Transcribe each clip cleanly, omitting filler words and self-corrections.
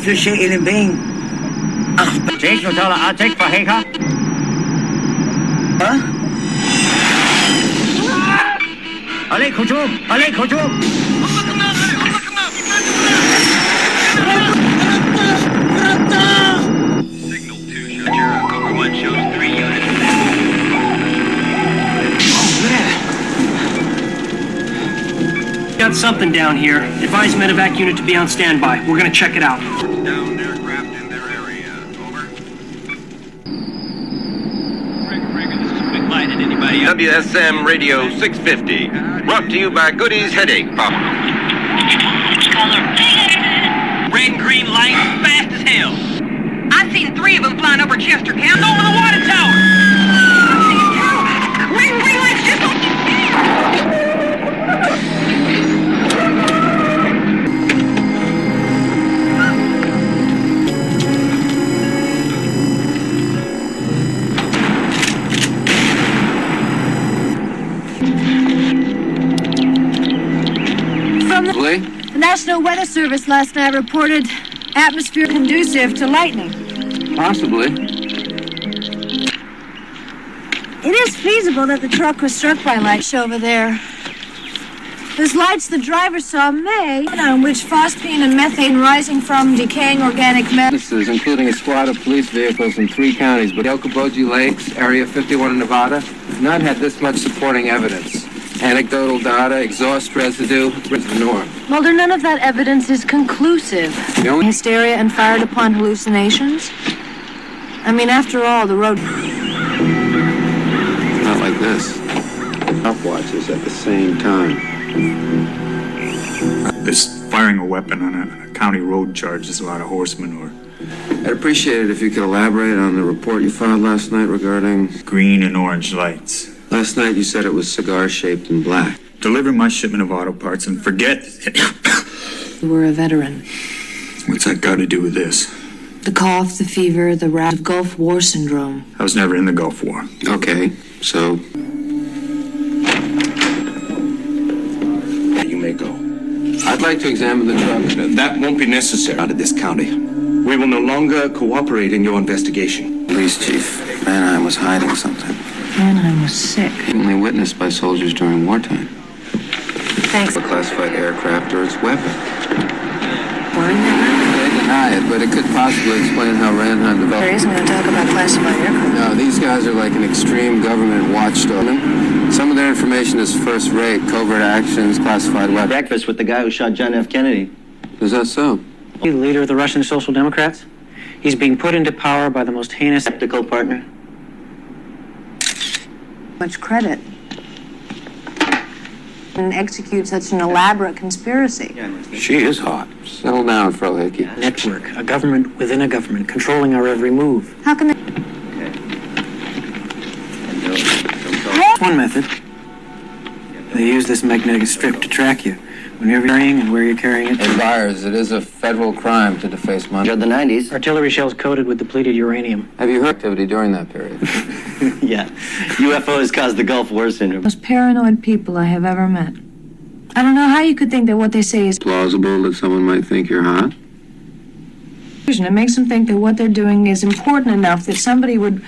كل شيء مبين. Take your dollar, I'll take for Hager. ها؟ عليك هجوم! عليك هجوم! Signal 2 shows you're cover 1 shows 3 units. Got something down here. Advise medevac unit to be on standby. We're gonna check it out. Down aircraft in their area. Over. Rigger, this is Big Light. And anybody else? WSM Radio 650. Brought to you by Goody's Headache Problem. Which color? Red and green lights, fast as hell. I've seen 3 of them flying over Chester County. Over the water tower. I've seen it too. Red and green lights just on. The National Weather Service last night reported atmosphere conducive to lightning. Possibly. It is feasible that the truck was struck by lights over there. Those lights the driver saw may, on which phosphine and methane rising from decaying organic matter. Witnesses, including a squad of police vehicles in 3 counties, but Okoboji Lakes, Area 51 in Nevada, none had this much supporting evidence. Anecdotal data, exhaust residue, is the norm. Mulder, none of that evidence is conclusive. Hysteria and fired upon hallucinations? I mean, after all, the road... Not like this. Stop watches at the same time. This firing a weapon on a county road charge is a lot of horse manure. I'd appreciate it if you could elaborate on the report you filed last night regarding... Green and orange lights. Last night you said it was cigar-shaped and black. Deliver my shipment of auto parts and forget... You were a veteran. What's that got to do with this? The cough, the fever, the rat of Gulf War syndrome. I was never in the Gulf War. Okay, so... You may go. I'd like to examine the truck. That won't be necessary out of this county. We will no longer cooperate in your investigation. Police Chief Manheim was hiding something. Manheim was sick. Only witnessed by soldiers during wartime. Thanks. A classified aircraft or its weapon. Why not? They deny it, but it could possibly explain how Manheim developed. There isn't going to talk about classified aircraft. No, these guys are like an extreme government watchdog. Some of their information is first-rate, covert actions, classified weapons. Breakfast with the guy who shot John F. Kennedy. Is that so? The leader of the Russian Social Democrats? He's being put into power by the most heinous... Skeptical partner. Much credit. And execute such an elaborate conspiracy. She is hot. Settle down, Frau Hickey. Network, a government within a government, controlling our every move. How can they... One method. They use this magnetic strip to track you, whenever you're carrying and where you're carrying it. Hey, Byers, it is a federal crime to deface money. During the 90s. Artillery shells coated with depleted uranium. Have you heard activity during that period? Yeah. UFOs caused the Gulf War syndrome. Most paranoid people I have ever met. I don't know how you could think that what they say is Plausible that someone might think you're hot? It makes them think that what they're doing is important enough that somebody would...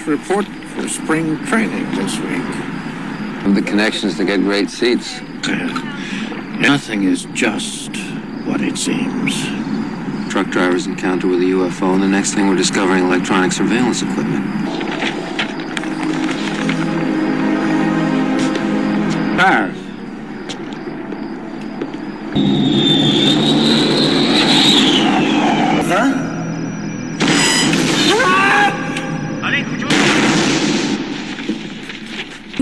Report for spring training this week. The connections to get great seats. Nothing is just what it seems. Truck drivers encounter with a UFO, and the next thing we're discovering electronic surveillance equipment. Cars. Huh?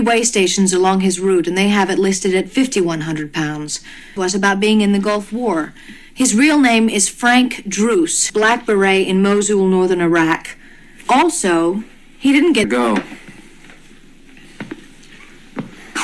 Way stations along his route, and they have it listed at 5,100 pounds. It was about being in the Gulf War. His real name is Frank Druce, Black Beret in Mosul, northern Iraq. Also, he didn't get... Go.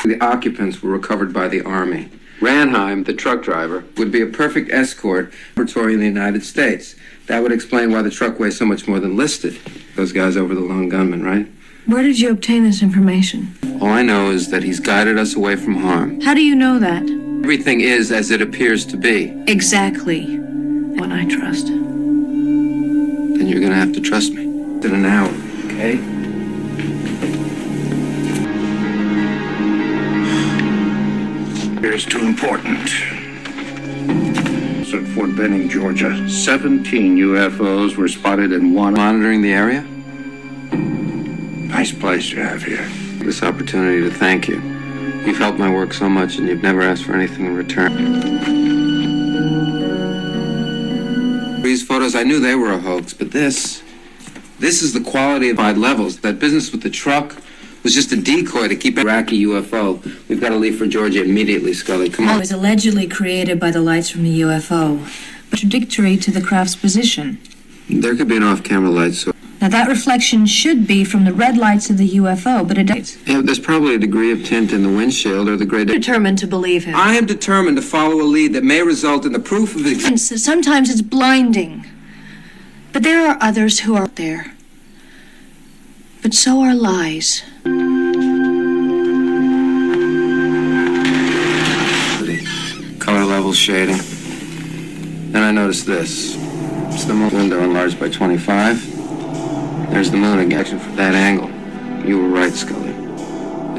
The occupants were recovered by the Army. Ranheim, the truck driver, would be a perfect escort laboratory in the United States. That would explain why the truck weighs so much more than listed. Those guys over the lone gunman, right? Where did you obtain this information? All I know is that he's guided us away from harm. How do you know that? Everything is as it appears to be. Exactly. When I trust. Then you're gonna have to trust me. In an hour, okay? Here's too important. At Fort Benning, Georgia, 17 UFOs were spotted in one. Monitoring the area? Nice place you have here. This opportunity to thank you. You've helped my work so much and you've never asked for anything in return. These photos, I knew they were a hoax, but this is the quality of high levels. That business with the truck was just a decoy to keep Iraqi UFO. We've got to leave for Georgia immediately, Scully. Come It on. was allegedly created by the lights from the UFO, contradictory to the craft's position. There could be an off-camera light source. Now that reflection should be from the red lights of the UFO, but it isn't. Yeah, there's probably a degree of tint in the windshield or the gray. Determined to believe him. I am determined to follow a lead that may result in the proof of existence. Sometimes it's blinding, but there are others who are out there. But so are lies. Color level shading. Then I noticed this. It's the moon window enlarged by 25. There's the moon again from that angle. You were right, Scully.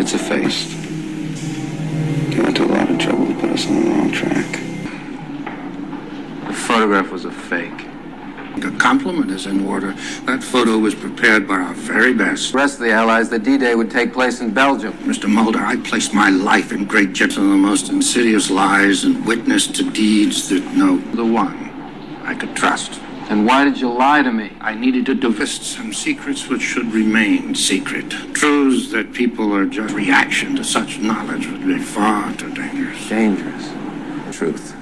It's effaced. You went to a lot of trouble to put us on the wrong track. The photograph was a fake. A compliment is in order. That photo was prepared by our very best. The rest of the Allies, the D-Day would take place in Belgium. Mr. Mulder, I placed my life in great jeopardy of the most insidious lies and witnessed to deeds that the one I could trust. And why did you lie to me? I needed to divest some secrets which should remain secret. Truths that people are just reaction to such knowledge would be far too dangerous. Dangerous. Truth.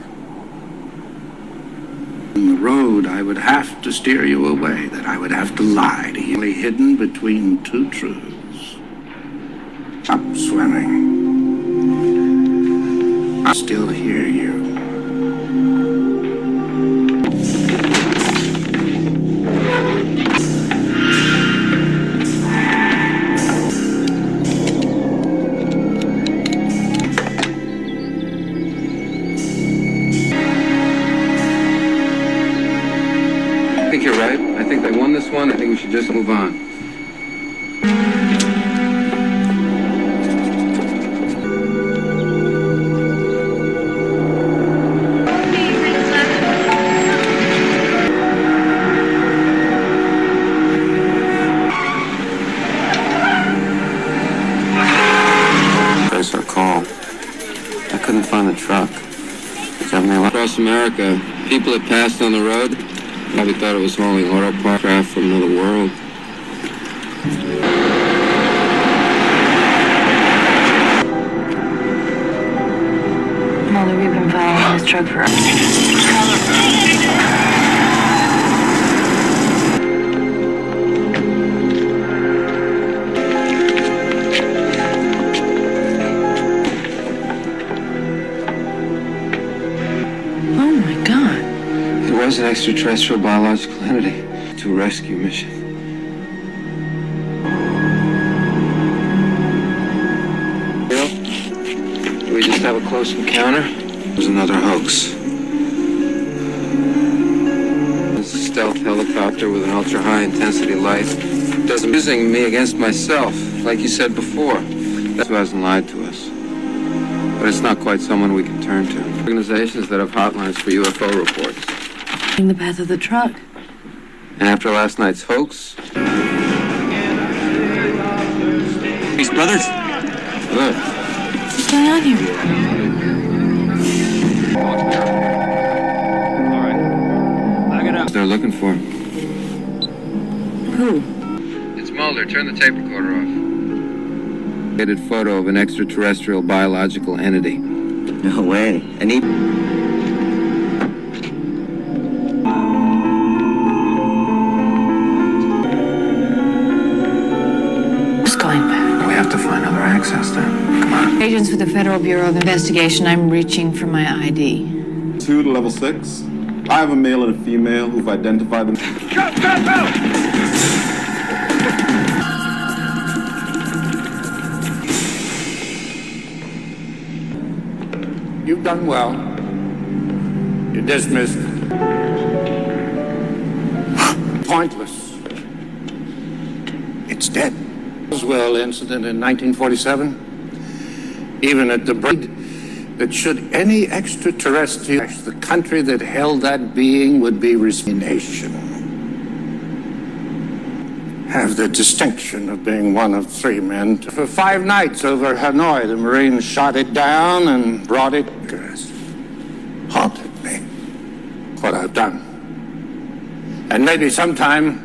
On the road, I would have to steer you away, that I would have to lie to you. Only hidden between two truths. Stop swimming. I still hear you. I think you're right. I think they won this one. I think we should just move on. There's our call. I couldn't find the truck. Across America, people that passed on the road probably thought it was hauling auto parts craft from another world. Mulder, we've been following this truck for Oh my God. It was an extraterrestrial biological entity. To a rescue mission. Bill, did we just have a close encounter? It was another hoax. It's a stealth helicopter with an ultra-high intensity light. Doesn't using me against myself, like you said before. That's who hasn't lied to us. But it's not quite someone we can turn to. Organizations that have hotlines for UFO reports. in the path of the truck. And after last night's hoax? These brothers? Good. What's going on here? They're looking for. Who? It's Mulder. Turn the tape recorder off. Dated photo of an extraterrestrial biological entity. No way. And he... Who's going back? We have to find other access then. Come on. agents with the Federal Bureau of Investigation. I'm reaching for my ID. 2 to level 6. I have a male and a female who've identified them. Go, go, go! You've done well. You're dismissed. Pointless. It's dead. Roswell incident in 1947. Even at the break, that should any extraterrestrial, the country that held that being would be nation. Have the distinction of being one of 3 men. For 5 nights over Hanoi, the Marines shot it down and brought it. Haunted me. What I've done. And maybe sometime